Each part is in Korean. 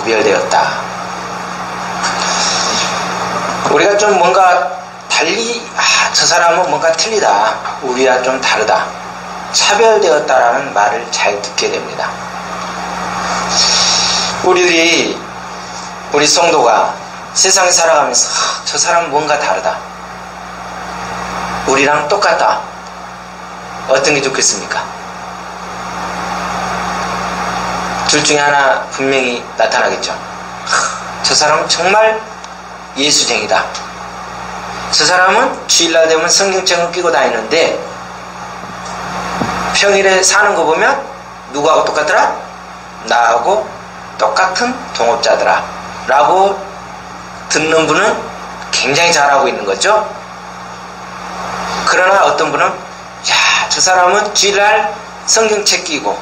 구별되었다. 우리가 좀 뭔가 달리 저 사람은 뭔가 틀리다, 우리와 좀 다르다, 차별되었다라는 말을 잘 듣게 됩니다. 우리 성도가 세상에 살아가면서 저 사람은 뭔가 다르다, 우리랑 똑같다, 어떤 게 좋겠습니까? 둘 중에 하나 분명히 나타나겠죠. 저 사람은 정말 예수쟁이다, 저 사람은 주일날 되면 성경책을 끼고 다니는데 평일에 사는 거 보면 누구하고 똑같더라? 나하고 똑같은 동업자더라 라고 듣는 분은 굉장히 잘하고 있는 거죠. 그러나 어떤 분은 저 사람은 주일날 성경책 끼고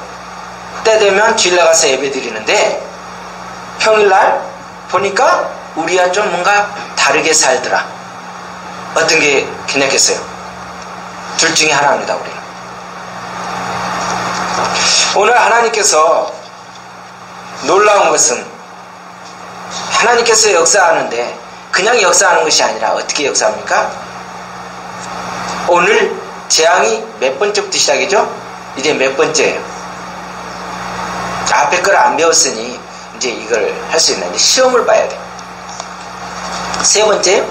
때 되면 주일날 가서 예배 드리는데 평일날 보니까 우리와 좀 뭔가 다르게 살더라. 어떤 게 괜찮겠어요? 둘 중에 하나입니다. 우리는 오늘 하나님께서 놀라운 것은, 하나님께서 역사하는데 그냥 역사하는 것이 아니라 어떻게 역사합니까? 오늘 재앙이 몇 번째부터 시작이죠? 이제 몇 번째예요? 앞에 걸 안 배웠으니 이제 이걸 할 수 있는데 시험을 봐야 돼. 세 번째?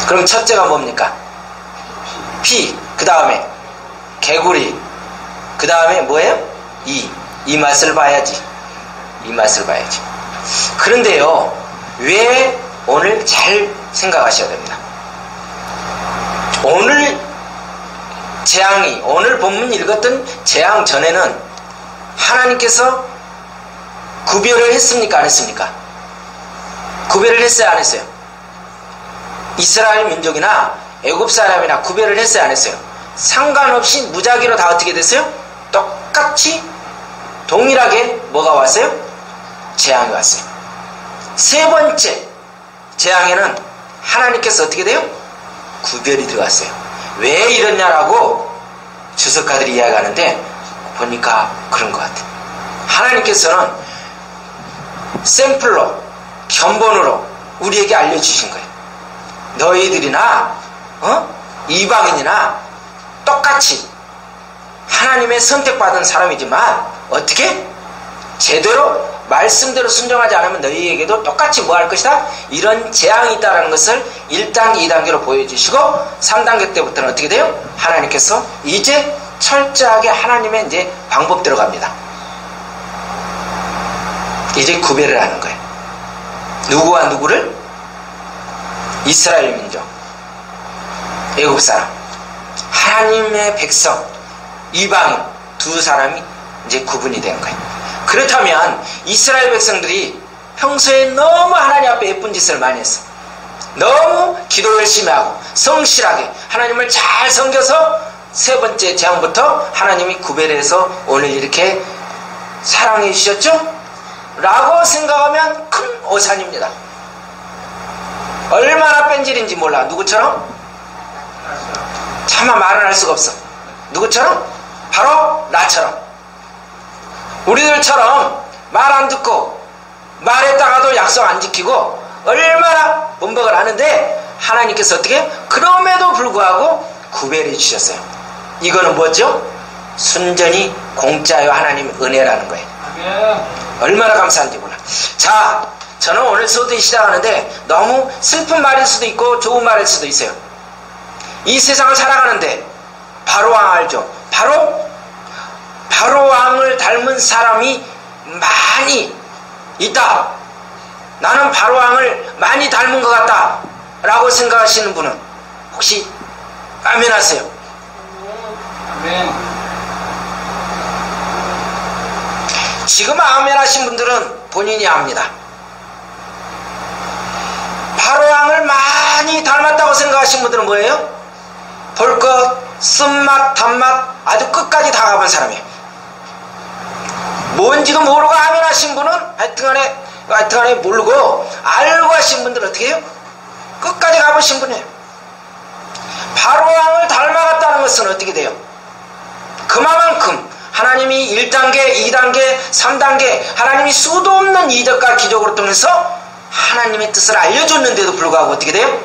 그럼 첫째가 뭡니까? 피, 그 다음에 개구리, 그 다음에 뭐예요? 이 맛을 봐야지. 이 맛을 봐야지. 그런데요, 왜 오늘 잘 생각하셔야 됩니다. 오늘 재앙이, 오늘 본문 읽었던 재앙 전에는 하나님께서 구별을 했습니까? 안 했습니까? 구별을 했어요? 안 했어요? 이스라엘 민족이나 애굽 사람이나 구별을 했어요? 안 했어요? 상관없이 무작위로 다 어떻게 됐어요? 똑같이 동일하게 뭐가 왔어요? 재앙이 왔어요. 세 번째 재앙에는 하나님께서 어떻게 돼요? 구별이 들어갔어요. 왜 이러냐라고 주석가들이 이야기하는데 보니까 그런 것 같아요. 하나님께서는 샘플로, 견본으로 우리에게 알려주신 거예요. 너희들이나 이방인이나 똑같이 하나님의 선택받은 사람이지만 어떻게? 제대로 말씀대로 순종하지 않으면 너희에게도 똑같이 뭐 할 것이다? 이런 재앙이 있다는 것을 1단계, 2단계로 보여주시고 3단계 때부터는 어떻게 돼요? 하나님께서 이제 철저하게 하나님의 이제 방법대로 갑니다. 이제 구별을 하는 거예요. 누구와 누구를? 이스라엘 민족, 애국 사람, 하나님의 백성, 이방인 두 사람이 이제 구분이 되는 거예요. 그렇다면 이스라엘 백성들이 평소에 너무 하나님 앞에 예쁜 짓을 많이 했어. 너무 기도 열심히 하고 성실하게 하나님을 잘 섬겨서 세 번째 재앙부터 하나님이 구별해서 오늘 이렇게 사랑해 주셨죠? 라고 생각하면 큰 오산입니다. 얼마나 뺀질인지 몰라. 누구처럼? 차마 말은 할 수가 없어. 누구처럼? 바로 나처럼. 우리들처럼 말 안 듣고 말했다가도 약속 안 지키고 얼마나 범벅을 하는데 하나님께서 어떻게? 그럼에도 불구하고 구별해 주셨어요. 이거는 뭐죠? 순전히 공짜요 하나님의 은혜라는 거예요. 얼마나 감사한지 몰라. 자, 저는 오늘 수업이 시작하는데 너무 슬픈 말일 수도 있고 좋은 말일 수도 있어요. 이 세상을 살아가는데 바로왕 알죠? 바로왕을 닮은 사람이 많이 있다. 나는 바로왕을 많이 닮은 것 같다 라고 생각하시는 분은 혹시 아멘 하세요? 아멘. 지금 아멘 하신 분들은 본인이 압니다. 바로왕을 많이 닮았다고 생각하신 분들은 뭐예요? 볼 것, 쓴맛, 단맛 아주 끝까지 다 가본 사람이에요. 뭔지도 모르고 아멘 하신 분은 하여튼간에 모르고 알고 하신 분들은 어떻게 해요? 끝까지 가보신 분이에요. 바로왕을 닮아갔다는 것은 어떻게 돼요? 그만큼 하나님이 1단계, 2단계, 3단계 하나님이 수도 없는 이적과 기적으로 통해서 하나님의 뜻을 알려줬는데도 불구하고 어떻게 돼요?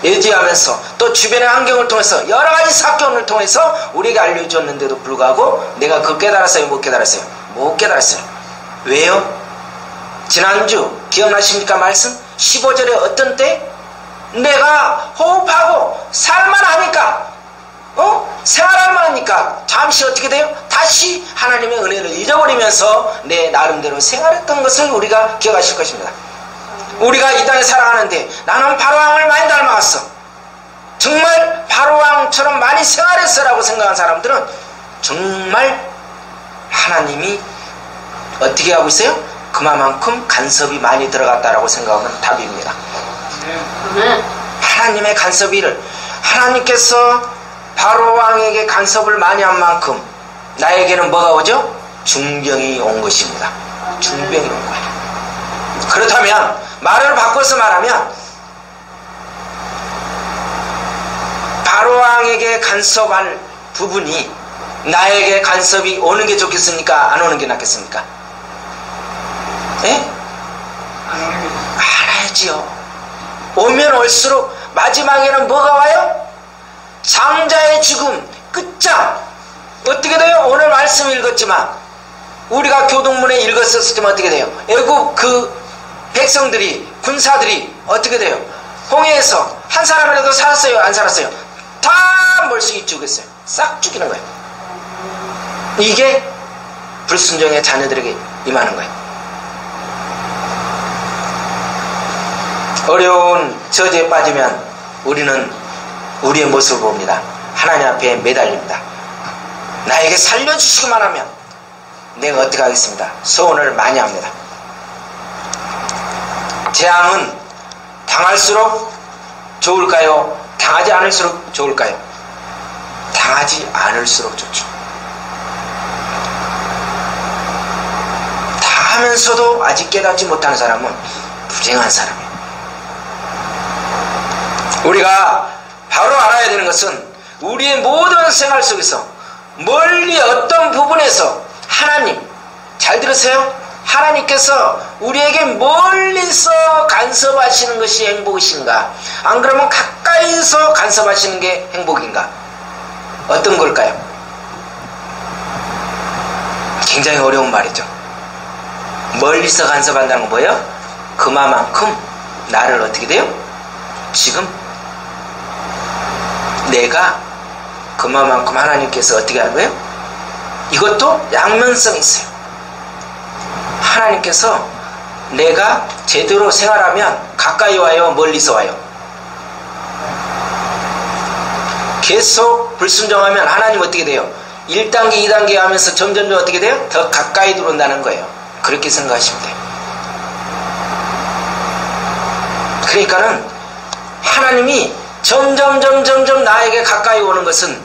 예지하면서 또 주변의 환경을 통해서 여러 가지 사건을 통해서 우리에게 알려줬는데도 불구하고 내가 그걸 깨달았어요? 못 깨달았어요? 못 깨달았어요. 왜요? 지난주 기억나십니까? 말씀 15절에 어떤 때 내가 호흡하고 살만 하니까 생활할만 하니까 잠시 어떻게 돼요? 다시 하나님의 은혜를 잊어버리면서 내 나름대로 생활했던 것을 우리가 기억하실 것입니다. 우리가 이 땅에 살아가는데 나는 바로왕을 많이 닮아갔어, 정말 바로왕처럼 많이 생활했어 라고 생각한 사람들은 정말 하나님이 어떻게 하고 있어요? 그만큼 간섭이 많이 들어갔다라고 생각하면 답입니다. 하나님의 간섭이를, 하나님께서 바로왕에게 간섭을 많이 한 만큼 나에게는 뭐가 오죠? 중병이 온 것입니다. 중병이 온 거예요. 그렇다면 말을 바꿔서 말하면 바로왕에게 간섭할 부분이 나에게 간섭이 오는 게 좋겠습니까? 안 오는 게 낫겠습니까? 예? 알아야지요. 오면 올수록 마지막에는 뭐가 와요? 장자의 죽음, 끝장. 어떻게 돼요? 오늘 말씀 읽었지만 우리가 교동문에 읽었을 때면 어떻게 돼요? 애국 그 백성들이, 군사들이 어떻게 돼요? 홍해에서 한 사람이라도 살았어요? 안 살았어요? 다 멀쩡히 죽였어요. 싹 죽이는 거예요. 이게 불순종의 자녀들에게 임하는 거예요. 어려운 저주에 빠지면 우리는 우리의 모습을 봅니다. 하나님 앞에 매달립니다. 나에게 살려주시기만 하면 내가 어떻게 하겠습니다? 소원을 많이 합니다. 재앙은 당할수록 좋을까요? 당하지 않을수록 좋을까요? 당하지 않을수록 좋죠. 당하면서도 아직 깨닫지 못하는 사람은 불행한 사람이에요. 우리가 바로 알아야 되는 것은 우리의 모든 생활 속에서 멀리 어떤 부분에서 하나님, 잘 들으세요? 하나님께서 우리에게 멀리서 간섭하시는 것이 행복이신가? 안 그러면 가까이서 간섭하시는 게 행복인가? 어떤 걸까요? 굉장히 어려운 말이죠. 멀리서 간섭한다는 건 뭐예요? 그만큼 나를 어떻게 돼요? 지금 내가 그만큼 하나님께서 어떻게 하는 거예요? 이것도 양면성이 있어요. 하나님께서 내가 제대로 생활하면 가까이 와요? 멀리서 와요? 계속 불순종하면 하나님 어떻게 돼요? 1단계, 2단계 하면서 점점 어떻게 돼요? 더 가까이 들어온다는 거예요. 그렇게 생각하시면 돼요. 그러니까는 하나님이 점점 나에게 가까이 오는 것은,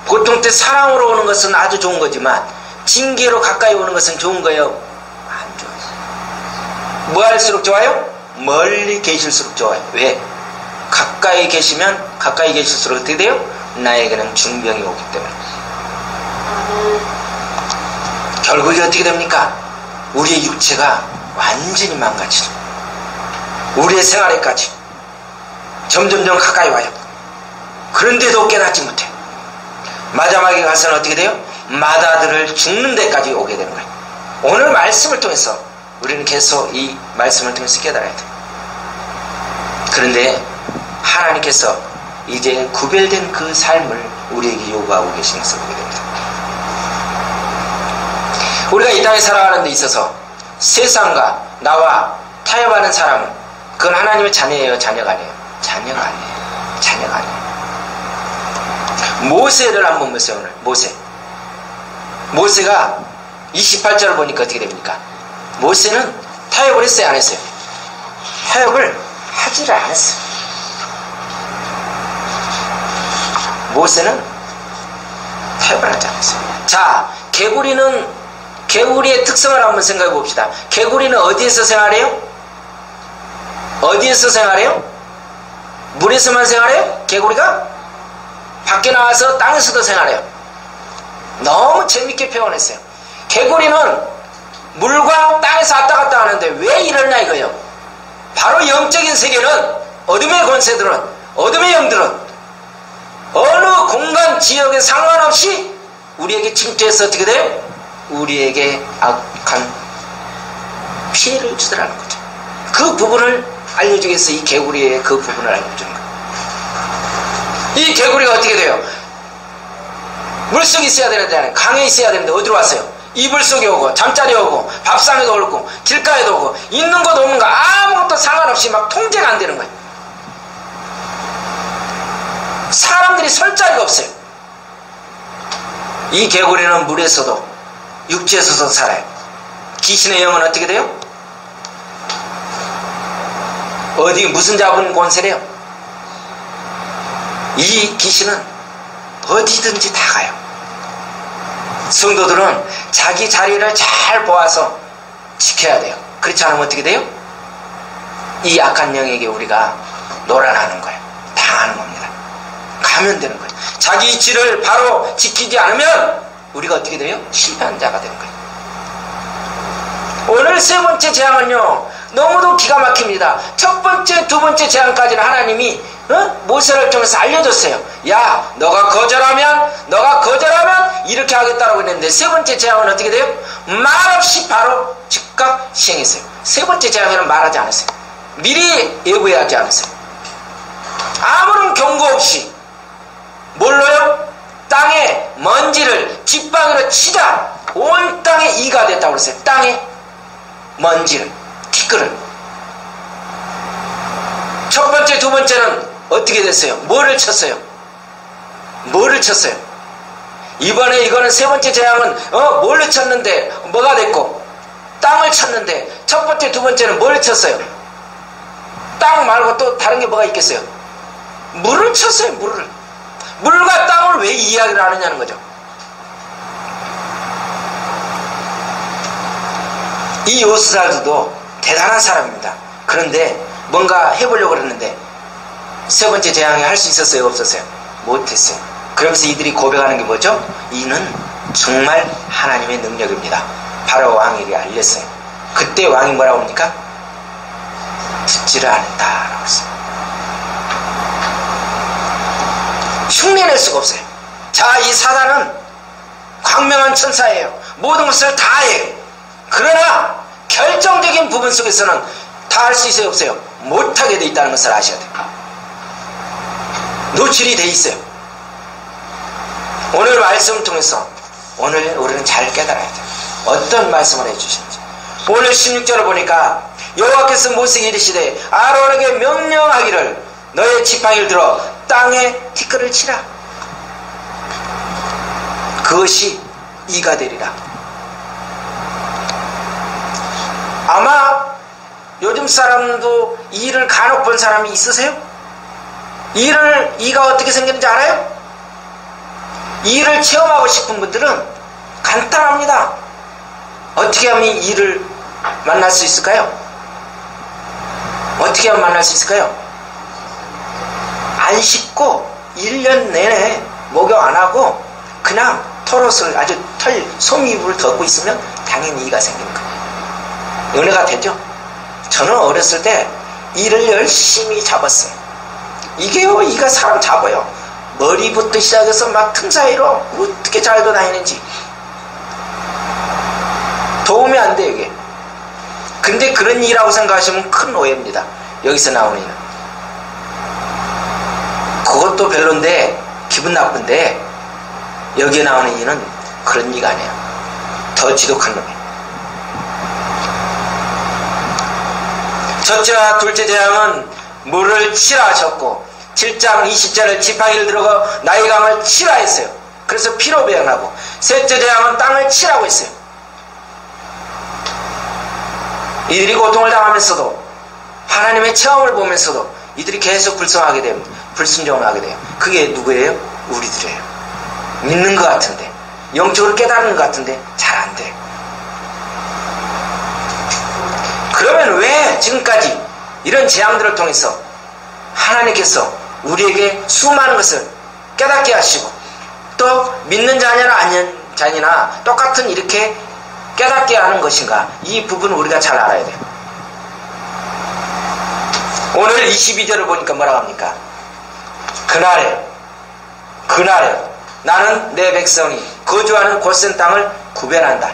보통 때 사랑으로 오는 것은 아주 좋은 거지만 징계로 가까이 오는 것은 좋은 거예요? 안 좋아요. 뭐 할수록 좋아요? 멀리 계실수록 좋아요. 왜? 가까이 계시면 가까이 계실수록 어떻게 돼요? 나에게는 중병이 오기 때문에. 결국이 어떻게 됩니까? 우리의 육체가 완전히 망가지죠. 우리의 생활에까지 점점 가까이 와요. 그런데도 깨닫지 못해. 마지막에 가서는 어떻게 돼요? 마다들을 죽는 데까지 오게 되는 거예요. 오늘 말씀을 통해서 우리는 계속 이 말씀을 통해서 깨달아야 돼요. 그런데 하나님께서 이제 구별된 그 삶을 우리에게 요구하고 계신 것을 보게 됩니다. 우리가 이 땅에 살아가는 데 있어서 세상과 나와 타협하는 사람은 그건 하나님의 자녀예요? 자녀가 아니에요? 자녀가 아니에요. 자녀가 아니에요. 모세를 한번 보세요. 오늘 모세가 28절을 보니까 어떻게 됩니까? 모세는 타협을 했어요? 안 했어요? 타협을 하지를 않았어요. 모세는 타협을 하지 않았어요. 자, 개구리의 특성을 한번 생각해 봅시다. 개구리는 어디에서 생활해요? 어디에서 생활해요? 물에서만 생활해요? 개구리가? 밖에 나와서 땅에서도 생활해요. 너무 재밌게 표현했어요. 개구리는 물과 땅에서 왔다 갔다 하는데 왜 이러냐 이거예요. 바로 영적인 세계는 어둠의 권세들은, 어둠의 영들은 어느 공간 지역에 상관없이 우리에게 침투해서 어떻게 돼요? 우리에게 악한 피해를 주더라는 거죠. 그 부분을 알려주기 위해서 이 개구리의 그 부분을 알려주는 거예요. 이 개구리가 어떻게 돼요? 물속에 있어야 되는데, 강에 있어야 되는데 어디로 왔어요? 이불 속에 오고, 잠자리에 오고, 밥상에도 오고, 길가에도 오고, 있는 것 없는 거 아무것도 상관없이 막 통제가 안 되는 거예요. 사람들이 설 자리가 없어요. 이 개구리는 물에서도 육지에서도 살아요. 귀신의 영은 어떻게 돼요? 어디 무슨 잡은 권세래요? 이 귀신은 어디든지 다 가요. 성도들은 자기 자리를 잘 보아서 지켜야 돼요. 그렇지 않으면 어떻게 돼요? 이 악한 영에게 우리가 놀아나는 거예요. 당하는 겁니다. 가면 되는 거예요. 자기 위치를 바로 지키지 않으면 우리가 어떻게 돼요? 실패한 자가 되는 거예요. 오늘 세 번째 재앙은요, 너무도 기가 막힙니다. 첫 번째, 두 번째 재앙까지는 하나님이 모세를 통해서 알려줬어요. 야, 너가 거절하면 이렇게 하겠다라고 했는데, 세 번째 재앙은 어떻게 돼요? 말없이 바로 즉각 시행했어요. 세 번째 재앙에는 말하지 않았어요. 미리 예고하지 않았어요. 아무런 경고 없이 뭘로요? 땅에 먼지를 지팡이로 치자 온 땅에 이가 됐다고 그랬어요. 땅에 먼지를, 티끌을. 첫 번째, 두 번째는 어떻게 됐어요? 뭐를 쳤어요? 이번에 이거는 세 번째 재앙은 뭐를 쳤는데 뭐가 됐고, 땅을 쳤는데, 첫 번째, 두 번째는 뭐를 쳤어요? 땅 말고 또 다른 게 뭐가 있겠어요? 물을 쳤어요. 물과 땅을 왜 이야기를 하느냐는 거죠. 이 요스달도 대단한 사람입니다. 그런데 뭔가 해보려고 그랬는데 세 번째 재앙에 할 수 있었어요? 없었어요? 못했어요. 그러면서 이들이 고백하는 게 뭐죠? 이는 정말 하나님의 능력입니다. 바로 왕에게 알렸어요. 그때 왕이 뭐라고 합니까? 듣지를 않았다라고 했어요. 흉내낼 수가 없어요. 자, 이 사단은 광명한 천사예요. 모든 것을 다 해요. 그러나 결정적인 부분 속에서는 다 할 수 있어요? 없어요? 못하게 돼 있다는 것을 아셔야 돼요. 노출이 돼 있어요. 오늘 말씀을 통해서 오늘 우리는 잘 깨달아야 돼요. 어떤 말씀을 해주시는지. 오늘 16절을 보니까 여호와께서 모세에게 이르시되 아론에게 명령하기를 너의 지팡이를 들어 땅에 티끌을 치라. 그것이 이가 되리라. 아마 요즘 사람도 이를 간혹 본 사람이 있으세요? 이가 어떻게 생겼는지 알아요? 이를 체험하고 싶은 분들은 간단합니다. 어떻게 하면 이를 만날 수 있을까요? 어떻게 하면 만날 수 있을까요? 안 씻고 1년 내내 목욕 안 하고 그냥 털옷을 아주 솜이불을 덮고 있으면 당연히 이가 생기는 거예요. 은혜가 되죠? 저는 어렸을 때 이를 열심히 잡았어요. 이게요, 이가 사람 잡아요. 머리부터 시작해서 막 틈 사이로 어떻게 잘 돌아다니는지 도움이 안 돼요, 이게. 근데 그런 이라고 생각하시면 큰 오해입니다. 여기서 나오는 이는 그것도 별론데 기분 나쁜데 여기에 나오는 이는 그런 이가 아니에요. 더 지독한 놈이에요. 첫째와 둘째 재앙은 물을 치라 하셨고 7장 20절을 지팡이를 들고 나의 강을 치라 했어요. 그래서 피로 배양하고 셋째 재앙은 땅을 치라고 했어요. 이들이 고통을 당하면서도 하나님의 체험을 보면서도 이들이 계속 불성하게 됩니다. 불순종을 하게 돼요. 그게 누구예요? 우리들이에요. 믿는 것 같은데, 영적으로 깨달은 것 같은데 잘 안 돼요. 그러면 왜 지금까지 이런 재앙들을 통해서 하나님께서 우리에게 수많은 것을 깨닫게 하시고 또 믿는 자녀나 아닌 자녀나 똑같은 이렇게 깨닫게 하는 것인가? 이 부분을 우리가 잘 알아야 돼요. 오늘 22절을 보니까 뭐라고 합니까? 그날에 나는 내 백성이 거주하는 곧센 땅을 구별한다.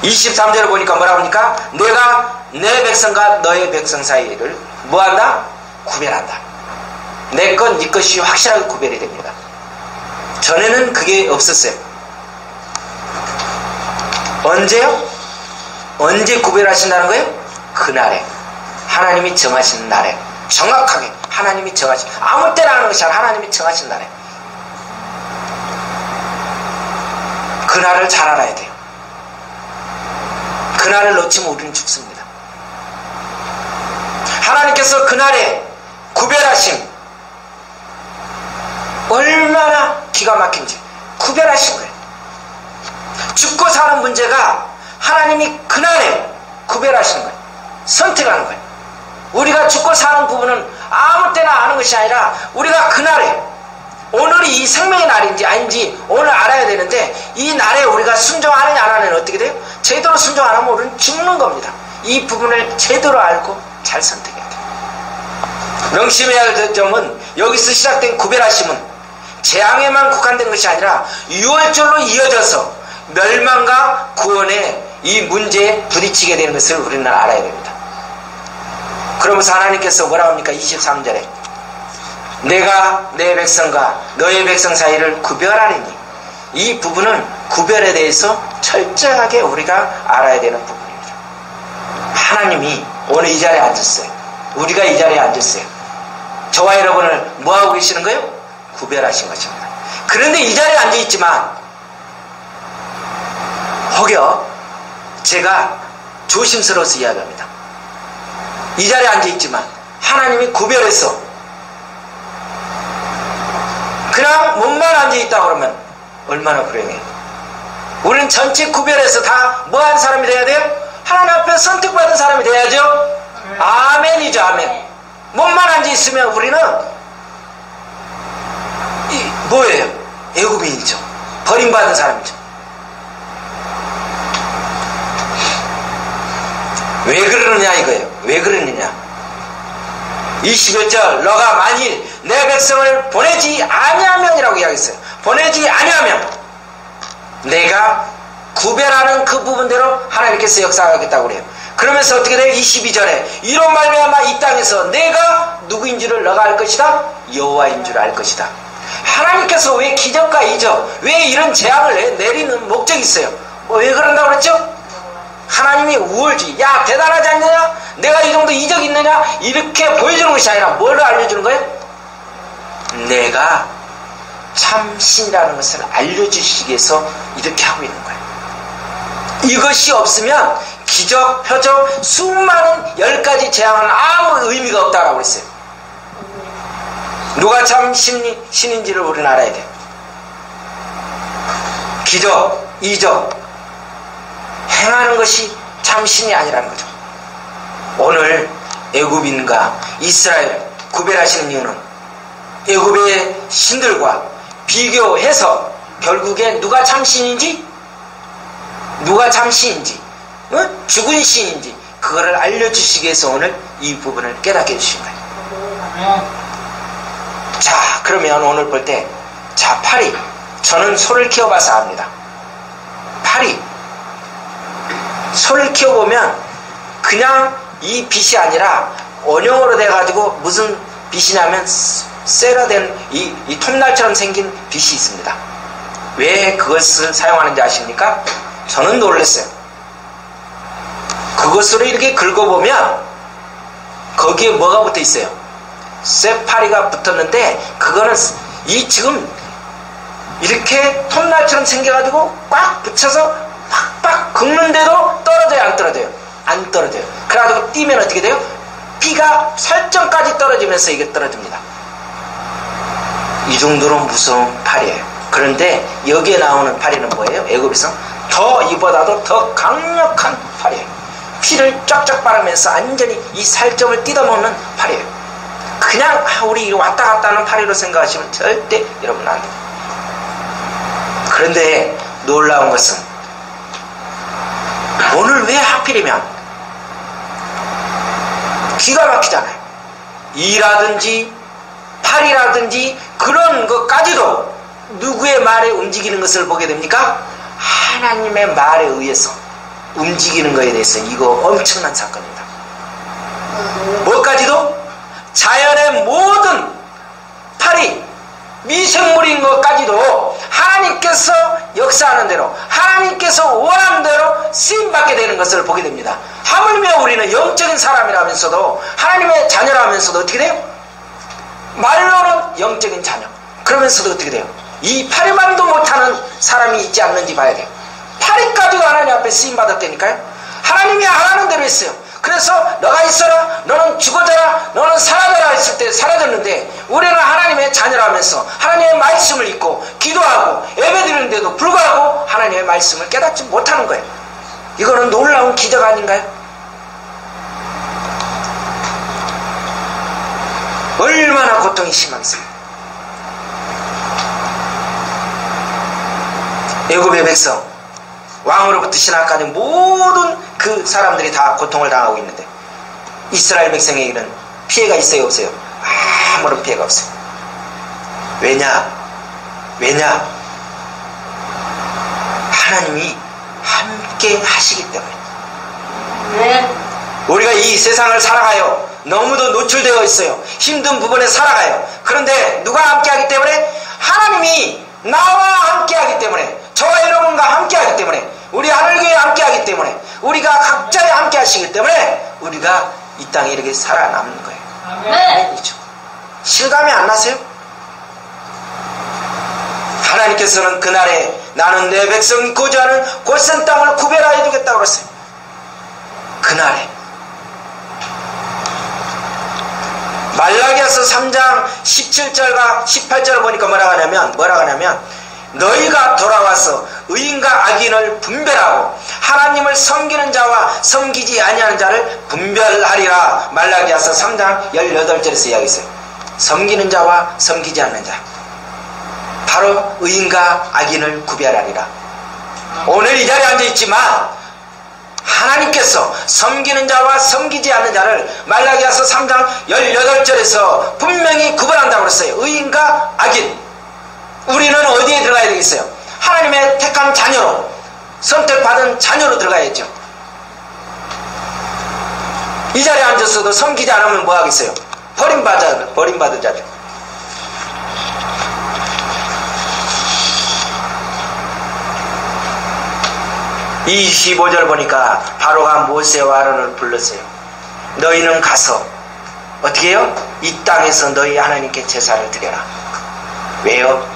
23절을 보니까 뭐라고 합니까? 내가 내 백성과 너의 백성 사이를 뭐한다? 구별한다. 내 것, 네 것이 확실하게 구별이 됩니다. 전에는 그게 없었어요. 언제요? 언제 구별하신다는 거예요? 그날에. 하나님이 정하신 날에. 정확하게 하나님이 정하신, 아무 때나 하는 것이 아니라 하나님이 정하신 날에. 그날을 잘 알아야 돼요. 그날을 놓치면 우리는 죽습니다. 하나님께서 그날에 구별하신, 얼마나 기가 막힌지 구별하신 거예요. 죽고 사는 문제가 하나님이 그날에 구별하시는 거예요. 선택하는 거예요. 우리가 죽고 사는 부분은 아무 때나 아는 것이 아니라 우리가 그날에, 오늘이 이 생명의 날인지 아닌지 오늘 알아야 되는데, 이 날에 우리가 순종하느냐 안 하느냐 어떻게 돼요? 제대로 순종 안 하면 우리는 죽는 겁니다. 이 부분을 제대로 알고 잘 선택해야 돼요. 명심해야 할 점은, 여기서 시작된 구별하심은 재앙에만 국한된 것이 아니라 유월절로 이어져서 멸망과 구원의 이 문제에 부딪히게 되는 것을 우리는 알아야 됩니다. 그러면서 하나님께서 뭐라고 합니까? 23절에 내가 내 백성과 너의 백성 사이를 구별하리니, 이 부분은 구별에 대해서 철저하게 우리가 알아야 되는 부분입니다. 하나님이 오늘 이 자리에 앉았어요. 우리가 이 자리에 앉았어요. 저와 여러분을 뭐하고 계시는 거예요? 구별하신 것입니다. 그런데 이 자리에 앉아있지만 혹여 제가 조심스러워서 이야기합니다. 이 자리에 앉아있지만 하나님이 구별해서 그냥 몸만 앉아있다 그러면 얼마나 불행해요. 우리는 전체 구별해서 다 뭐한 사람이 돼야 돼요? 하나님 앞에 선택받은 사람이 돼야죠. 아멘이죠. 아멘. 몸만 앉아있으면 우리는 뭐예요? 애굽인이죠. 버림받은 사람이죠. 왜 그러느냐 이거예요. 왜 그러느냐. 21절 너가 만일 내 백성을 보내지 아니하면이라고 이야기했어요. 보내지 아니하면 내가 구별하는 그 부분대로 하나님께서 역사하겠다고 그래요. 그러면서 어떻게 돼요? 22절에 이로 말미암아 이 땅에서 내가 누구인지를 너가 알 것이다. 여호와인 줄 알 것이다. 하나님께서 왜 기적과 이적, 왜 이런 재앙을 내리는 목적이 있어요. 왜 그런다고 그랬죠? 하나님이 우월주의, 야 대단하지 않느냐? 내가 이 정도 이적이 있느냐? 이렇게 보여주는 것이 아니라 뭘 알려주는 거예요? 내가 참 신이라는 것을 알려주시기 위해서 이렇게 하고 있는 거예요. 이것이 없으면 기적, 표적, 수많은 10가지 재앙은 아무 의미가 없다고 그랬어요. 누가 참 신인지를 우리는 알아야 돼요. 기적, 이적 행하는 것이 참 신이 아니라는 거죠. 오늘 애굽인과 이스라엘 구별하시는 이유는 애굽의 신들과 비교해서 결국에 누가 참 신인지, 누가 참 신인지, 죽은 신인지 그거를 알려주시기 위해서 오늘 이 부분을 깨닫게 해주신 거예요. 자, 그러면 오늘 볼 때, 자, 파리. 저는 소를 키워봐서 압니다. 파리. 소를 키워보면 그냥 이 빛이 아니라 원형으로 돼가지고 무슨 빛이냐면 세라된 이 톱날처럼 생긴 빛이 있습니다. 왜 그것을 사용하는지 아십니까? 저는 놀랐어요. 그것으로 이렇게 긁어보면 거기에 뭐가 붙어 있어요? 쇠파리가 붙었는데 그거는 이 지금 이렇게 톱날처럼 생겨가지고 꽉 붙여서 팍팍 긁는데도 떨어져요? 안 떨어져요? 안 떨어져요. 그래가지고 뛰면 어떻게 돼요? 피가 설정까지 떨어지면서 이게 떨어집니다. 이 정도로 무서운 파리예요. 그런데 여기에 나오는 파리는 뭐예요? 애굽에서 더 이보다도 더 강력한 파리예요. 피를 쫙쫙 바르면서 완전히 이 살점을 뜯어먹는 파리예요. 그냥 우리 왔다 갔다 하는 파리로 생각하시면 절대 여러분 안 돼요. 그런데 놀라운 것은 오늘 왜 하필이면 기가 막히잖아요. 이라든지 팔이라든지 그런 것까지도 누구의 말에 움직이는 것을 보게 됩니까? 하나님의 말에 의해서 움직이는 것에 대해서 이거 엄청난 사건입니다. 뭐까지도? 자연의 모든 팔이 미생물인 것까지도 하나님께서 역사하는 대로 하나님께서 원하는 대로 쓰임받게 되는 것을 보게 됩니다. 하물며 우리는 영적인 사람이라면서도 하나님의 자녀라면서도 어떻게 돼요? 말로는 영적인 자녀, 그러면서도 어떻게 돼요? 이 파리만도 못하는 사람이 있지 않는지 봐야 돼요. 파리까지도 하나님 앞에 쓰임받았다니까요. 하나님이 하라는 대로 했어요. 그래서 너가 있어라, 너는 죽어져라, 너는 사라져라 했을 때 사라졌는데, 우리는 하나님의 자녀라면서 하나님의 말씀을 읽고 기도하고 예배드리는데도 불구하고 하나님의 말씀을 깨닫지 못하는 거예요. 이거는 놀라운 기적 아닌가요? 얼마나 고통이 심하겠습니까? 애굽의 백성, 왕으로부터 신하까지 모든 그 사람들이 다 고통을 당하고 있는데 이스라엘 백성에게는 피해가 있어요, 없어요? 아무런 피해가 없어요. 왜냐? 하나님이 함께 하시기 때문에. 우리가 이 세상을 살아가요, 너무도 노출되어 있어요. 힘든 부분에 살아가요. 그런데 누가 함께 하기 때문에? 하나님이 나와 함께 하기 때문에, 저와 여러분과 함께 하기 때문에, 우리 하늘교회 함께 하기 때문에, 우리가 각자에 함께 하시기 때문에 우리가 이 땅에 이렇게 살아남는 거예요. 아멘. 실감이 안 나세요? 하나님께서는 그날에 나는 내 백성이 거주하는 골센 땅을 구별하여 두겠다고 그랬어요. 그날에 말라기야서 3장 17절과 18절을 보니까 뭐라고 하냐면 너희가 돌아와서 의인과 악인을 분별하고 하나님을 섬기는 자와 섬기지 아니하는 자를 분별하리라. 말라기야서 3장 18절에서 이야기했어요. 섬기는 자와 섬기지 않는 자, 바로 의인과 악인을 구별하리라. 오늘 이 자리에 앉아있지만 하나님께서 섬기는 자와 섬기지 않는 자를 말라기야서 3장 18절에서 분명히 구분한다고 그랬어요. 의인과 악인. 우리는 어디에 들어가야 되겠어요? 하나님의 택한 자녀로, 선택받은 자녀로 들어가야죠. 이 자리에 앉았어도 섬기지 않으면 뭐 하겠어요? 버림받은 자죠. 이 25절 보니까 바로가 모세와 아론을 불렀어요. 너희는 가서 어떻게 해요? 이 땅에서 너희 하나님께 제사를 드려라. 왜요?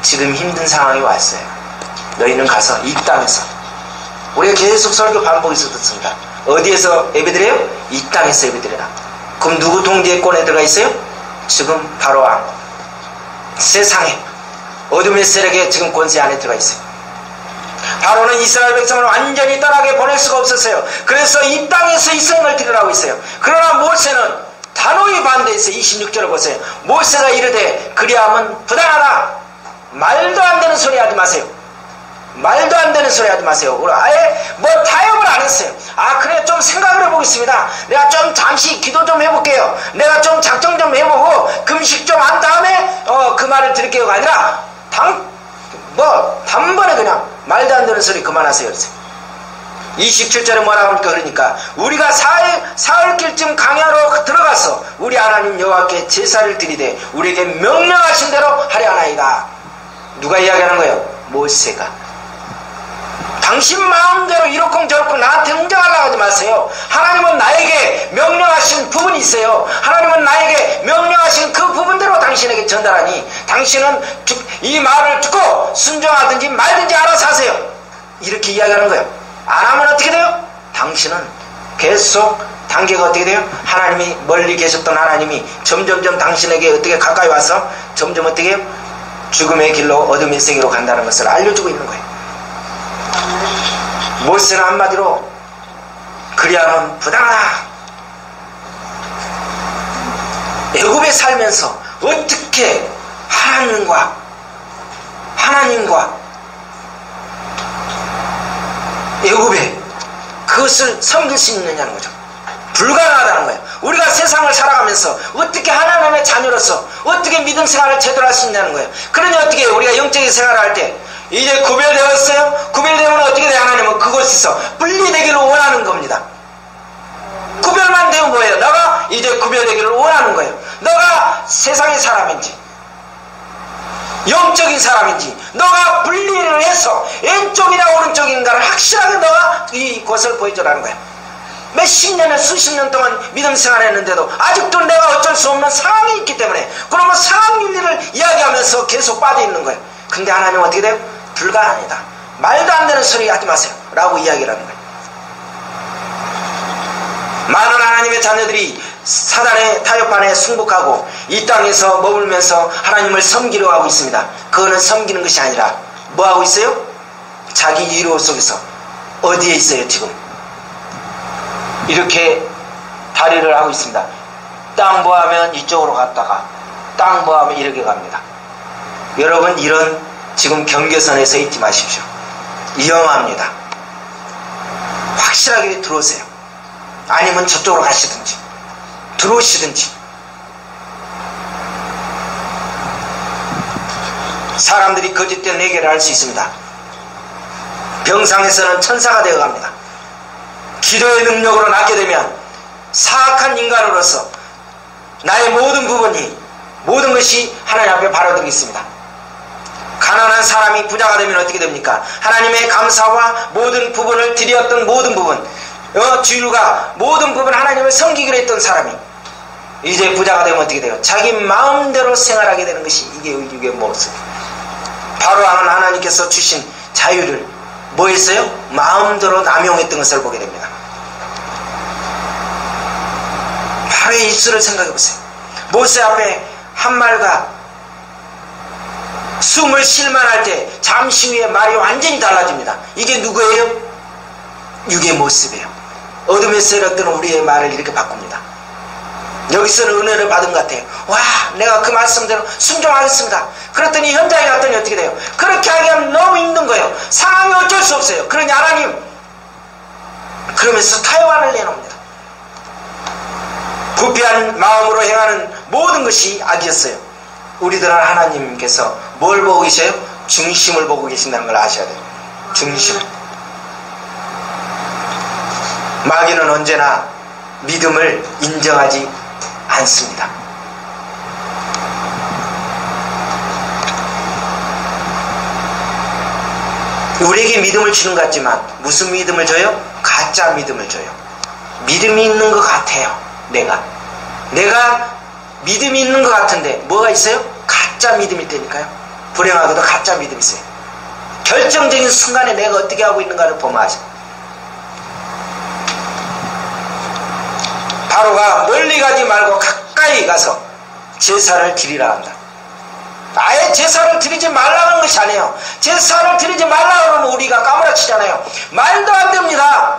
지금 힘든 상황이 왔어요. 너희는 가서 이 땅에서, 우리가 계속 설교 반복해서 듣습니다. 어디에서 예배드려요? 이 땅에서 예배드려라. 그럼 누구 통제권에 들어가 있어요? 지금 바로왕, 세상에 어둠의 세력에 지금 권세 안에 들어가 있어요. 바로는 이스라엘 백성을 완전히 떠나게 보낼 수가 없었어요. 그래서 이 땅에서 희생을 드리라고 했어요. 그러나 모세는 단호히 반대했어요. 26절을 보세요. 모세가 이르되 그리하면 부당하다. 말도 안 되는 소리 하지 마세요. 말도 안 되는 소리 하지 마세요. 아예 뭐 타협을 안 했어요. 아, 그래, 좀 생각을 해보겠습니다. 내가 좀 잠시 기도 좀 해볼게요. 내가 좀 작정 좀 해보고 금식 좀 한 다음에 그 말을 드릴게요가 아니라 단번에 그냥 말도 안 되는 소리 그만하세요. 27절에 뭐라고 하니까, 그러니까 우리가 사흘길쯤 강야로 들어가서 우리 하나님 여호와께 제사를 드리되 우리에게 명령하신 대로 하려 하나이다. 누가 이야기하는 거예요? 모세가. 당신 마음대로 이렇쿵저렇쿵 나한테 응정하려고 하지 마세요. 하나님은 나에게 명령하신 부분이 있어요. 하나님은 나에게 명령하신 그 부분대로 당신에게 전달하니 당신은 이 말을 듣고 순종하든지 말든지 알아서 하세요. 이렇게 이야기하는 거예요. 안 하면 어떻게 돼요? 당신은 계속 단계가 어떻게 돼요? 하나님이 멀리 계셨던 하나님이 점점점 당신에게 어떻게 가까이 와서 점점 어떻게 해요? 죽음의 길로 어둠의 세계로 간다는 것을 알려주고 있는 거예요. 모세는 한마디로 그리하면 부당하다. 애굽에 살면서 어떻게 하나님과 애굽에 그것을 섬길 수 있느냐는 거죠. 불가능하다는 거예요. 우리가 세상을 살아가면서 어떻게 하나님의 자녀로서 어떻게 믿음 생활을 제대로 할 수 있냐는 거예요. 그러니 어떻게 해요? 우리가 영적인 생활을 할 때 이제 구별되었어요. 구별되면 어떻게 돼? 하나님은 그곳에서 분리되기를 원하는 겁니다. 구별만 되면 뭐예요? 너가 이제 구별되기를 원하는 거예요. 너가 세상의 사람인지 영적인 사람인지 너가 분리를 해서 왼쪽이나 오른쪽인가를 확실하게 너가 이곳을 보여주라는 거예요. 몇십 년을 수십 년 동안 믿음 생활했는데도 아직도 내가 어쩔 수 없는 상황이 있기 때문에 그러면 상황 윤리를 이야기하면서 계속 빠져 있는 거예요. 근데 하나님은 어떻게 돼요? 불가능하다. 말도 안 되는 소리 하지 마세요 라고 이야기를 하는 거예요. 많은 하나님의 자녀들이 사단의 타협판에 승복하고 이 땅에서 머물면서 하나님을 섬기려 하고 있습니다. 그거는 섬기는 것이 아니라 뭐 하고 있어요? 자기 이로 속에서 어디에 있어요? 지금 이렇게 다리를 하고 있습니다. 땅 뭐하면 이쪽으로 갔다가 땅 뭐하면 이렇게 갑니다. 여러분 이런 지금 경계선에 서 있지 마십시오. 위험합니다. 확실하게 들어오세요. 아니면 저쪽으로 가시든지 들어오시든지. 사람들이 거짓된 해결을 할 수 있습니다. 병상에서는 천사가 되어갑니다. 기도의 능력으로 낳게 되면 사악한 인간으로서 나의 모든 부분이 모든 것이 하나님 앞에 바로되고 있습니다. 가난한 사람이 부자가 되면 어떻게 됩니까? 하나님의 감사와 모든 부분을 드렸던 모든 부분 주일과 모든 부분 하나님을 섬기기로 했던 사람이 이제 부자가 되면 어떻게 돼요? 자기 마음대로 생활하게 되는 것이 이게 모습이에요. 바로 하나님께서 주신 자유를 뭐 했어요? 마음대로 남용했던 것을 보게 됩니다. 바로 이 이수를 생각해 보세요. 모세 앞에 한 말과 숨을 쉴만할 때 잠시 후에 말이 완전히 달라집니다. 이게 누구예요? 육의 모습이에요. 어둠의 세력들은 우리의 말을 이렇게 바꿉니다. 여기서는 은혜를 받은 것 같아요. 와, 내가 그 말씀대로 순종하겠습니다. 그랬더니 현장에 갔더니 어떻게 돼요? 그렇게 하기엔 너무 힘든 거예요. 상황이 어쩔 수 없어요. 그러니 하나님 그러면서 타협안을 내놓습니다. 부패한 마음으로 행하는 모든 것이 악이었어요. 우리들은 하나님께서 뭘 보고 계셔요? 중심을 보고 계신다는 걸 아셔야 돼요. 중심. 마귀는 언제나 믿음을 인정하지 않습니다. 우리에게 믿음을 주는 것 같지만 무슨 믿음을 줘요? 가짜 믿음을 줘요. 믿음이 있는 것 같아요. 내가 믿음이 있는 것 같은데 뭐가 있어요? 가짜 믿음이 있다니까요. 불행하게도 가짜 믿음이 있어요. 결정적인 순간에 내가 어떻게 하고 있는가를 보면 아죠. 바로가 멀리 가지 말고 가까이 가서 제사를 드리라 한다. 아예 제사를 드리지 말라는 것이 아니에요. 제사를 드리지 말라고 하면 우리가 까무라치잖아요. 말도 안 됩니다.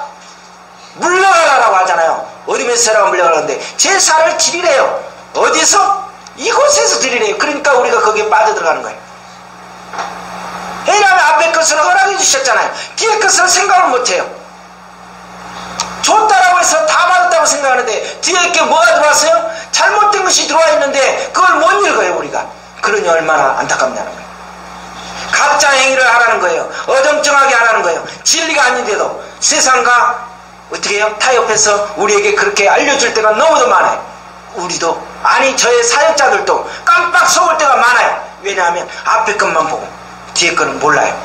물러가라고 하잖아요. 어둠의 세라가 물러가는데 제사를 드리래요. 어디서? 이곳에서 드리래요. 그러니까 우리가 거기에 빠져들어가는 거예요. 왜냐하면 앞에 것을 허락해 주셨잖아요. 뒤에 것을 생각을 못해요. 줬다라고 해서 다 받았다고 생각하는데 뒤에 게 뭐가 들어왔어요? 잘못된 것이 들어와 있는데 그걸 못 읽어요 우리가. 그러니 얼마나 안타깝냐는 거예요. 가짜 행위를 하라는 거예요. 어정쩡하게 하라는 거예요. 진리가 아닌데도 세상과 어떻게 해요? 타협해서 우리에게 그렇게 알려줄 때가 너무도 많아요. 우리도 아니 저의 사역자들도 깜빡 속을 때가 많아요. 왜냐하면 앞에 것만 보고 뒤에 거는 몰라요.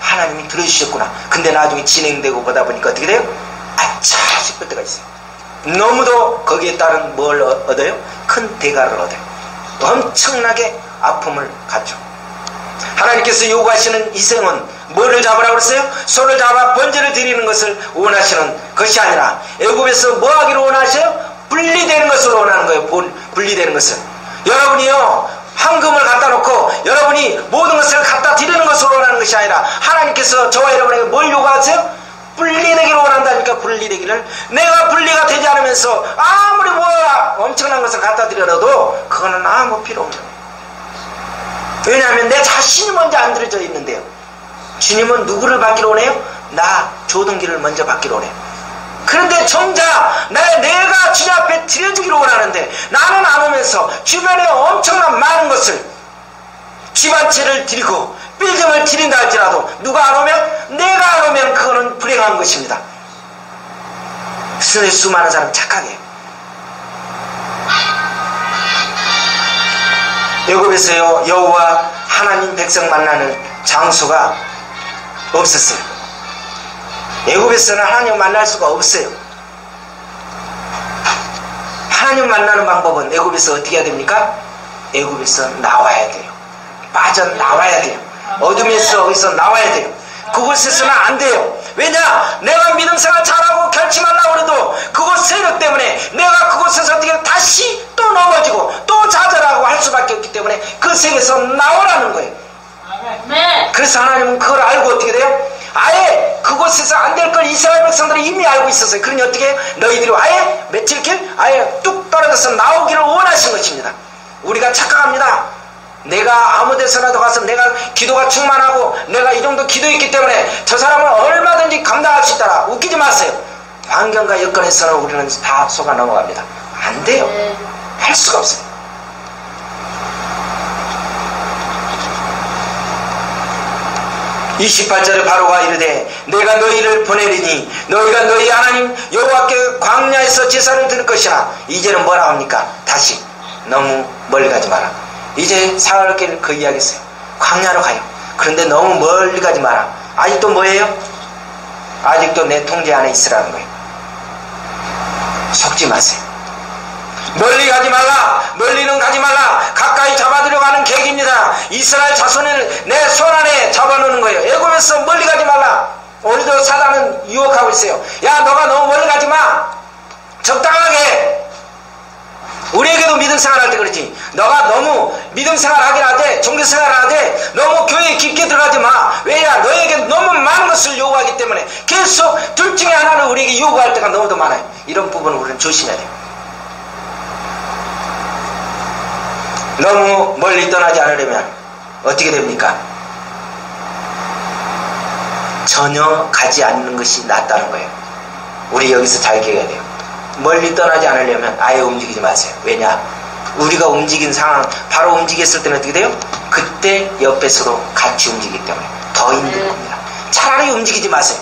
하나님이 들어주셨구나. 근데 나중에 진행되고 보다 보니까 어떻게 돼요? 아차 싶을 때가 있어요. 너무도 거기에 따른 뭘 얻어요? 큰 대가를 얻어요. 엄청나게 아픔을 갖죠. 하나님께서 요구하시는 이 생은 뭐를 잡으라고 그랬어요? 소를 잡아 번제를 드리는 것을 원하시는 것이 아니라 애굽에서 뭐 하기를 원하셔요? 분리되는 것을 원하는 거예요. 분리되는 것을. 여러분이요 황금을 갖다 놓고 여러분이 모든 것을 갖다 드리는 것을 원하는 것이 아니라 하나님께서 저와 여러분에게 뭘 요구하세요? 분리되기를 원한다니까. 분리되기를. 내가 분리가 되지 않으면서 아무리 엄청난 것을 갖다 드려도 그거는 아무 필요 없는 거예요. 왜냐하면 내 자신이 먼저 안 들어져 있는데요. 주님은 누구를 받기를 원해요? 나 조등기를 먼저 받기로 해. 그런데 정작 내가 주님 앞에 드려주기로 원하는데 나는 안 오면서 주변에 엄청난 많은 것을 집안채를 드리고 빌딩을 드린다 할지라도 누가 안 오면, 내가 안 오면 그거는 불행한 것입니다. 수많은 사람 착하게 해요. 애굽에서요, 여호와 하나님 백성 만나는 장소가 없었어요. 애굽에서는 하나님 만날 수가 없어요. 하나님 만나는 방법은 애굽에서 어떻게 해야 됩니까? 애굽에서 나와야 돼요. 빠져나와야 돼요. 어둠에서 어디서 나와야 돼요. 그곳에서는 안 돼요. 왜냐? 내가 믿음 생활 잘하고 결심하려고 해도 그곳 세력 때문에 내가 그곳에서 어떻게 다시 또 넘어지고 또 좌절하고 할 수밖에 없기 때문에 그 세계에서 나오라는 거예요. 네. 그래서 하나님은 그걸 알고 어떻게 돼요? 아예 그곳에서 안 될 걸 이스라엘 백성들이 이미 알고 있었어요. 그러니 어떻게 해요? 너희들이 아예 며칠길 아예 뚝 떨어져서 나오기를 원하신 것입니다. 우리가 착각합니다. 내가 아무 데서라도 가서 내가 기도가 충만하고 내가 이 정도 기도했기 때문에 저 사람을 얼마든지 감당할 수 있다라. 웃기지 마세요. 환경과 여건에서는 우리는 다 속아 넘어갑니다. 안 돼요. 할 수가 없어요. (28절에) 바로가 이르되 내가 너희를 보내리니 너희가 너희 하나님 여호와께 광야에서 제사를 드릴 것이나. 이제는 뭐라 합니까? 다시 너무 멀리 가지 마라. 이제 사흘길 그 이야기했어요. 광야로 가요. 그런데 너무 멀리 가지 마라. 아직도 뭐예요? 아직도 내 통제 안에 있으라는 거예요. 속지 마세요. 멀리 가지 말라. 멀리는 가지 말라. 가까이 잡아들여고 하는 계획입니다. 이스라엘 자손을 내 손 안에 잡아놓는 거예요. 애굽에서 멀리 가지 말라. 오늘도 사단은 유혹하고 있어요. 야, 너가 너무 멀리 가지 마. 적당하게. 우리에게도 믿음 생활할 때 그러지. 너가 너무 믿음 생활하긴 하되 종교 생활하되 너무 교회에 깊게 들어가지 마. 왜냐? 너에게 너무 많은 것을 요구하기 때문에 계속 둘 중에 하나를 우리에게 요구할 때가 너무도 많아요. 이런 부분은 우리는 조심해야 돼요. 너무 멀리 떠나지 않으려면 어떻게 됩니까? 전혀 가지 않는 것이 낫다는 거예요. 우리 여기서 잘 기억해야 돼요. 멀리 떠나지 않으려면 아예 움직이지 마세요. 왜냐? 우리가 움직인 상황, 바로 움직였을 때는 어떻게 돼요? 그때 옆에서도 같이 움직이기 때문에 더 힘들 겁니다. 차라리 움직이지 마세요.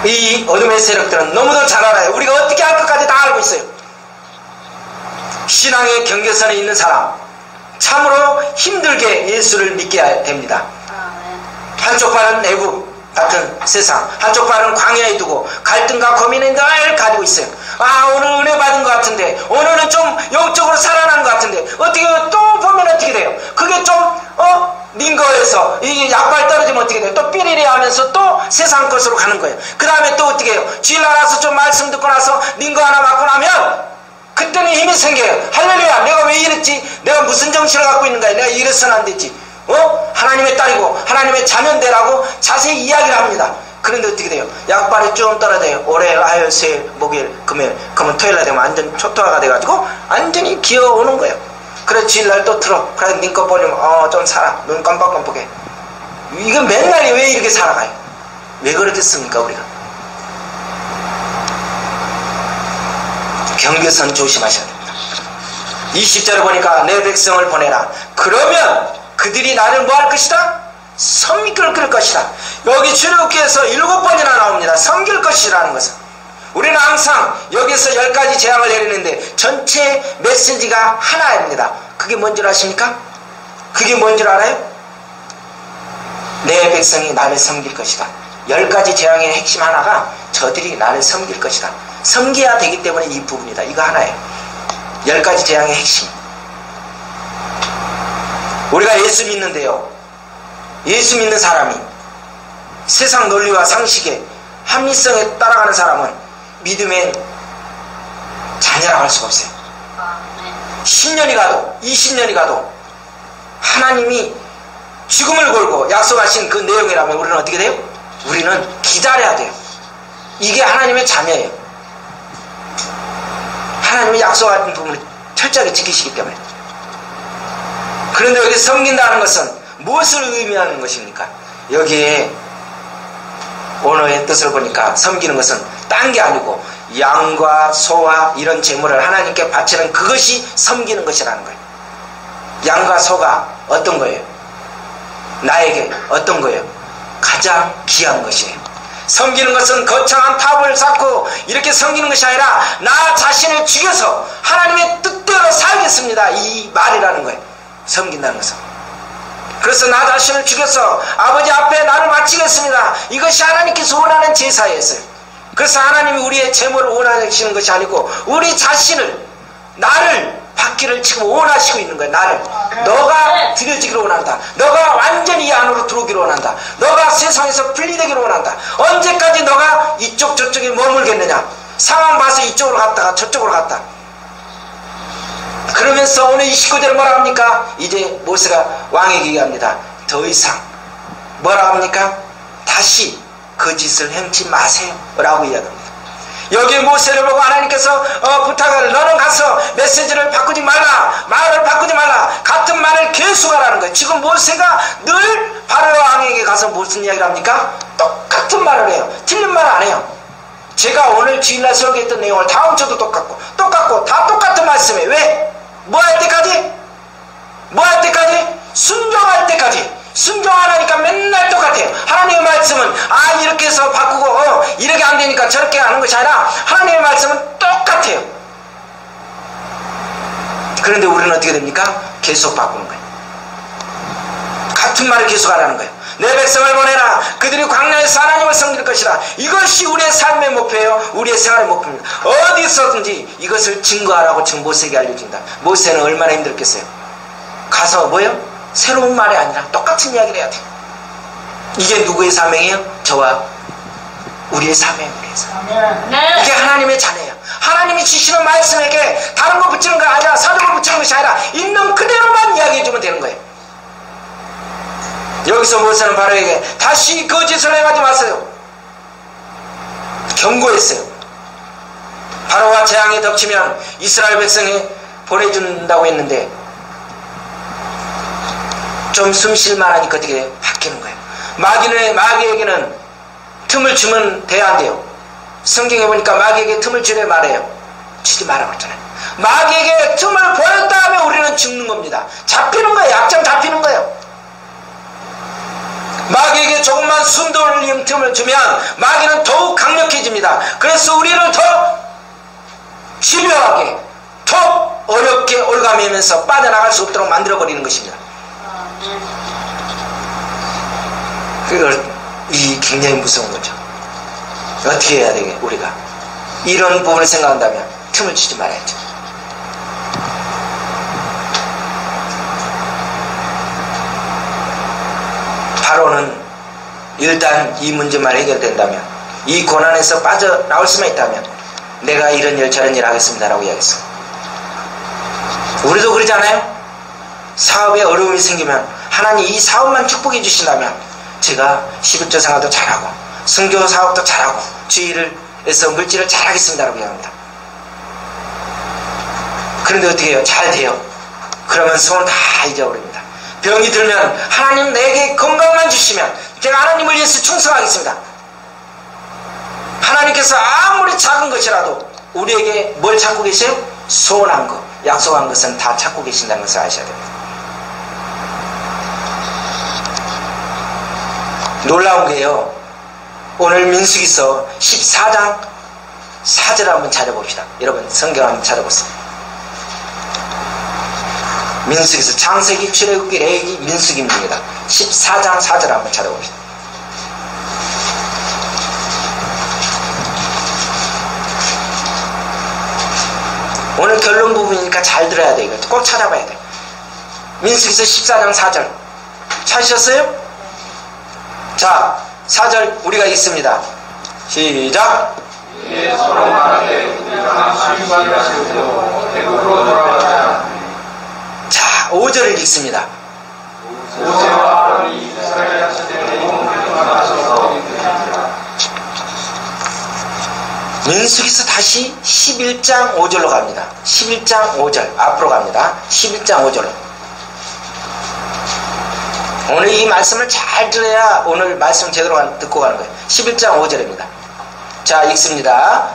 이 어둠의 세력들은 너무도 잘 알아요. 우리가 어떻게 할 것까지 다 알고 있어요. 신앙의 경계선에 있는 사람, 참으로 힘들게 예수를 믿게 됩니다. 한쪽 발은 애국 같은 세상, 한쪽 발은 광야에 두고 갈등과 고민을 늘 가지고 있어요. 아, 오늘 은혜 받은 것 같은데, 오늘은 좀 영적으로 살아난 것 같은데, 어떻게 또 보면 어떻게 돼요? 그게 좀 링거에서 이게 약발 떨어지면 어떻게 돼요? 또 삐리리 하면서 또 세상 것으로 가는 거예요. 그 다음에 또 어떻게 해요? 주일 알아서 좀 말씀 듣고 나서 링거 하나 맞고 나면 그때는 힘이 생겨요. 할렐루야, 내가 왜 이랬지? 내가 무슨 정신을 갖고 있는 거야? 내가 이래서는 안 되지. 하나님의 딸이고 하나님의 자녀인데라고 자세히 이야기를 합니다. 그런데 어떻게 돼요? 약발이 좀 떨어져요. 월요일, 화요일, 수요일, 목요일, 금요일, 그러면 토요일날 되면 완전 초토화가 돼가지고 완전히 기어오는 거예요. 그래 주일날 또 틀어. 그래 님 거 보려면 좀 살아. 눈 깜빡깜빡해. 이건 맨날 왜 이렇게 살아가요? 왜 그러겠습니까 우리가? 경계선 조심하셔야 됩니다. 20절에 보니까 내 백성을 보내라. 그러면 그들이 나를 뭐 할 것이다? 섬길 것이다. 여기 출애굽기에서 7번이나 나옵니다. 섬길 것이라는 것은. 우리는 항상 여기서 10가지 재앙을 내리는데 전체 메시지가 하나입니다. 그게 뭔 줄 아십니까? 그게 뭔 줄 알아요? 내 백성이 나를 섬길 것이다. 10가지 재앙의 핵심 하나가 저들이 나를 섬길 것이다. 섬겨야 되기 때문에 이 부분이다. 이거 하나예요. 10가지 재앙의 핵심. 우리가 예수 믿는데요, 예수 믿는 사람이 세상 논리와 상식에 합리성에 따라가는 사람은 믿음의 자녀라고 할 수가 없어요. 10년이 가도 20년이 가도 하나님이 죽음을 걸고 약속하신 그 내용이라면 우리는 어떻게 돼요? 우리는 기다려야 돼요. 이게 하나님의 자녀예요. 하나님이 약속한 부분을 철저하게 지키시기 때문에. 그런데 여기 섬긴다는 것은 무엇을 의미하는 것입니까? 여기에 오늘의 뜻을 보니까 섬기는 것은 딴 게 아니고 양과 소와 이런 제물을 하나님께 바치는 그것이 섬기는 것이라는 거예요. 양과 소가 어떤 거예요? 나에게 어떤 거예요? 가장 귀한 것이에요. 섬기는 것은 거창한 탑을 쌓고 이렇게 섬기는 것이 아니라 나 자신을 죽여서 하나님의 뜻대로 살겠습니다, 이 말이라는 거예요. 섬긴다는 것은. 그래서 나 자신을 죽여서 아버지 앞에 나를 바치겠습니다. 이것이 하나님께서 원하는 제사였어요. 그래서 하나님이 우리의 제물을 원하시는 것이 아니고 우리 자신을, 나를 받기를 지금 원하시고 있는 거예요. 나를. 너가 드려지기를 원한다. 너가 완전히 이 안으로 들어오기를 원한다. 너가 세상에서 분리되기를 원한다. 언제까지 너가 이쪽 저쪽에 머물겠느냐. 상황 봐서 이쪽으로 갔다가 저쪽으로 갔다. 그러면서 오늘 29절에 뭐라 합니까? 이제 모세가 왕에게 얘기합니다. 더 이상 뭐라 합니까? 다시 그 짓을 행치 마세요 라고 이야기합니다. 여기 모세를 보고 하나님께서 부탁을, 너는 가서 메시지를 바꾸지 말라, 말을 바꾸지 말라, 같은 말을 계속하라는 거예요. 지금 모세가 늘 바로 왕에게 가서 무슨 이야기를 합니까? 똑같은 말을 해요. 틀린 말 안 해요. 제가 오늘 주일날 설교했던 내용을 다음 주도 똑같고 다 똑같은 말씀이에요. 왜? 뭐 할 때까지? 뭐 할 때까지? 순종할 때까지. 순종하라니까 맨날 똑같아요. 하나님의 말씀은 이렇게 해서 바꾸고 이렇게 안 되니까 저렇게 하는 것이 아니라 하나님의 말씀은 똑같아요. 그런데 우리는 어떻게 됩니까? 계속 바꾸는 거예요. 같은 말을 계속 하라는 거예요. 내 백성을 보내라. 그들이 광야에서 하나님을 섬길 것이라. 이것이 우리의 삶의 목표예요. 우리의 생활의 목표입니다. 어디서든지 이것을 증거하라고 지금 모세에게 알려준다. 모세는 얼마나 힘들겠어요. 가서 뭐요? 새로운 말이 아니라 똑같은 이야기를 해야 돼요. 이게 누구의 사명이에요? 저와 우리의 사명이에요. 이게 하나님의 자녀예요. 하나님이 주시는 말씀에게 다른 거 붙이는 거 아니라 사정을 붙이는 것이 아니라 있는 그대로만 이야기해주면 되는 거예요. 여기서 모세는 바로에게 다시 그 짓을 행하지 마세요 경고했어요. 바로와 재앙이 덮치면 이스라엘 백성이 보내준다고 했는데 좀 숨 쉴만하니까 어떻게 바뀌는 거예요. 마귀에게는 틈을 주면 돼야 안 돼요. 성경에 보니까 마귀에게 틈을 주려 말해요. 주지 말라고 했잖아요. 마귀에게 틈을 보였다 하면 우리는 죽는 겁니다. 잡히는 거예요. 약점 잡히는 거예요. 마귀에게 조금만 숨 돌림 틈을 주면 마귀는 더욱 강력해집니다. 그래서 우리를 더 집요하게, 더 어렵게 올가매면서 빠져나갈 수 없도록 만들어버리는 것입니다. 이 굉장히 무서운 거죠. 어떻게 해야 되게 우리가 이런 부분을 생각한다면 틈을 주지 말아야죠. 바로는 일단 이 문제만 해결된다면, 이 고난에서 빠져나올 수만 있다면 내가 이런 일 저런 일 하겠습니다 라고 이야기했어. 우리도 그러지 않아요? 사업에 어려움이 생기면 하나님 이 사업만 축복해 주신다면 제가 11조 생활도 잘하고 선교 사업도 잘하고 주일에서 물질을 잘하겠습니다 라고 이야기합니다. 그런데 어떻게 해요? 잘 돼요. 그러면 소원 다 잊어버립니다. 병이 들면 하나님 내게 건강만 주시면 제가 하나님을 위해서 충성하겠습니다. 하나님께서 아무리 작은 것이라도 우리에게 뭘 찾고 계세요? 소원한 것, 약속한 것은 다 찾고 계신다는 것을 아셔야 됩니다. 놀라운 게요, 오늘 민수기서 14장 4절 한번 찾아봅시다. 여러분 성경 한번 찾아보세요. 민수기서 창세기, 출애굽기, 레위기, 민수기입니다. 14장 4절 한번 찾아봅시다. 오늘 결론 부분이니까 잘 들어야 돼. 이거 꼭 찾아봐야 돼. 민수기서 14장 4절 찾으셨어요? 자, 4절 우리가 읽습니다. 시작. 이에 서로 말하되 우리가 시간을 세우고 대국으로 돌아가자. 자, 5절을 읽습니다. 모세와 아론이 이스라엘 자손에게 용기를 마셔서 이르니라. 민수기서 다시 11장 5절로 갑니다. 11장 5절 앞으로 갑니다. 11장 5절로. 오늘 이 말씀을 잘 들어야 오늘 말씀 제대로 듣고 가는 거예요. 11장 5절입니다. 자, 읽습니다.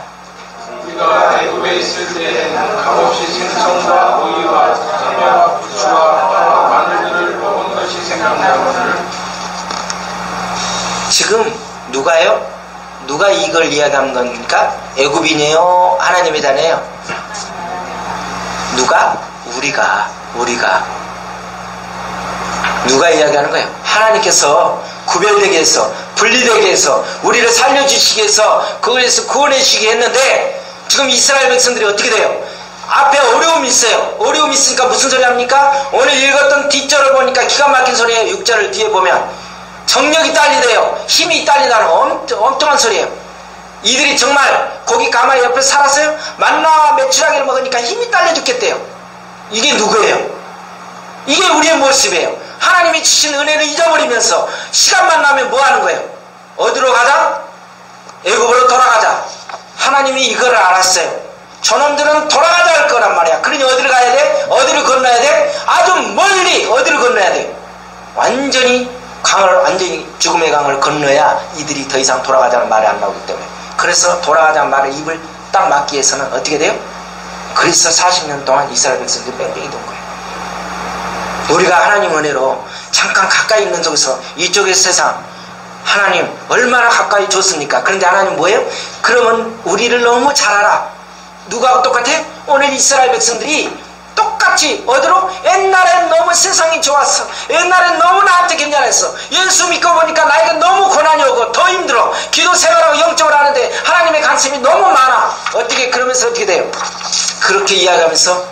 우리가 애굽에 있을 때에는 값없이 생선과 오이와 참외와 부추와 파와 마늘들을 먹은 것이 생각나거늘. 지금 누가요? 누가 이걸 이야기한 겁니까? 애굽인이에요? 하나님이다네요? 누가? 우리가 누가 이야기하는 거예요? 하나님께서 구별되게 해서 분리되게 해서 우리를 살려주시기 위해서 그것에서 구원해주시게 했는데 지금 이스라엘 백성들이 어떻게 돼요? 앞에 어려움이 있어요. 어려움이 있으니까 무슨 소리 합니까? 오늘 읽었던 뒷절을 보니까 기가 막힌 소리예요. 6절을 뒤에 보면 정력이 딸리대요. 힘이 딸리다는 엉뚱한 소리예요. 이들이 정말 거기 가만히 옆에 살았어요? 만나와 메추라기를 먹으니까 힘이 딸려 죽겠대요. 이게 누구예요? 이게 우리의 모습이에요. 하나님이 주신 은혜를 잊어버리면서 시간만 나면 뭐 하는 거예요? 어디로 가자? 애굽으로 돌아가자. 하나님이 이걸 알았어요. 저놈들은 돌아가자 할 거란 말이야. 그러니 어디를 가야 돼? 어디를 건너야 돼? 아주 멀리 어디를 건너야 돼? 완전히 죽음의 강을 건너야 이들이 더 이상 돌아가자는 말이 안 나오기 때문에. 그래서 돌아가자는 말을 입을 딱 막기 위해서는 어떻게 돼요? 그래서 40년 동안 이스라엘 백성들이 뺑뺑이 돈 거예요. 우리가 하나님 은혜로 잠깐 가까이 있는 속에서 이쪽의 세상 하나님 얼마나 가까이 줬습니까? 그런데 하나님 뭐예요? 그러면 우리를 너무 잘 알아. 누구하고 똑같아? 오늘 이스라엘 백성들이 똑같이 어디로? 옛날엔 너무 세상이 좋았어. 옛날엔 너무 나한테 괜찮았어. 예수 믿고 보니까 나에게 너무 고난이 오고 더 힘들어. 기도 생활하고 영적으로 하는데 하나님의 간섭이 너무 많아. 어떻게 그러면서 어떻게 돼요? 그렇게 이야기하면서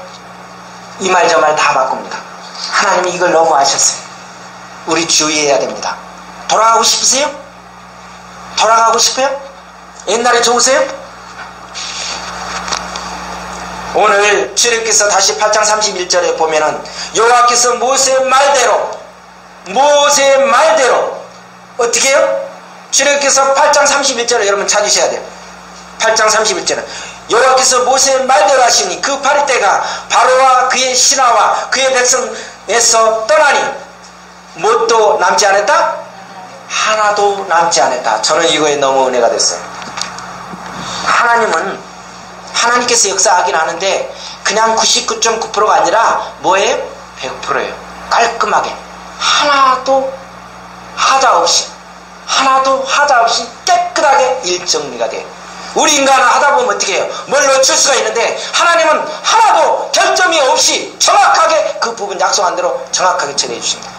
이 말 저 말 다 바꿉니다. 하나님이 이걸 너무 아셨어요. 우리 주의해야 됩니다. 돌아가고 싶으세요? 돌아가고 싶어요? 옛날에 좋으세요? 오늘 출애굽기서 다시 8장 31절에 보면은 여호와께서 모세의 말대로 어떻게 해요? 출애굽기서 8장 31절에 여러분 찾으셔야 돼요. 8장 31절은 여호와께서 모세의 말대로 하시니 그 파리 때가 바로와 그의 신하와 그의 백성에서 떠나니 뭣도 남지 않았다? 하나도 남지 않았다. 저는 이거에 너무 은혜가 됐어요. 하나님께서 역사하긴 하는데 그냥 99.9%가 아니라 뭐예요? 100%예요. 깔끔하게 하나도 하자 없이 깨끗하게 일정리가 돼요. 우리 인간은 하다 보면 어떻게 해요? 뭘 놓칠 수가 있는데 하나님은 하나도 결점이 없이 정확하게 그 부분 약속한 대로 정확하게 처리해 주십니다.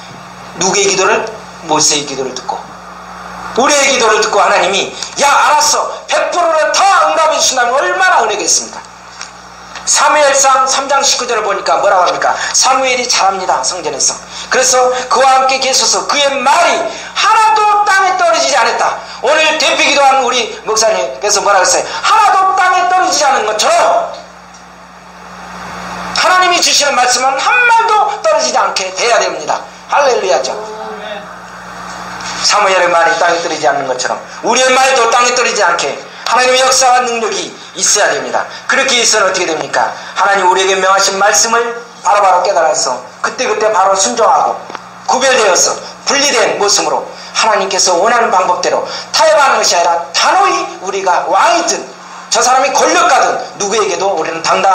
누구의 기도를? 모세의 기도를 듣고 우리의 기도를 듣고 하나님이 야 알았어 100%를 다 응답해 주신다면 얼마나 은혜겠습니까? 사무엘상 3장 19절을 보니까 뭐라고 합니까? 사무엘이 잘합니다. 성전에서. 그래서 그와 함께 계셔서 그의 말이 하나도 땅에 떨어지지 않았다. 오늘 대피 기도하는 우리 목사님께서 뭐라고 했어요? 하나도 땅에 떨어지지 않은 것처럼 하나님이 주시는 말씀은 한 말도 떨어지지 않게 돼야 됩니다. 할렐루야죠. 사무엘의 말이 땅에 떨어지지 않는 것처럼 우리의 말도 땅에 떨어지지 않게 하나님의 역사와 능력이 있어야 됩니다. 그렇게 해서는 어떻게 됩니까? 하나님 우리에게 명하신 말씀을 바로바로 깨달아서 그때그때 바로 순종하고 구별되어서 분리된 모습으로 하나님께서 원하는 방법대로 타협하는 것이 아니라 단호히 우리가 왕이든 저 사람이 권력가든 누구에게도 우리는 당당한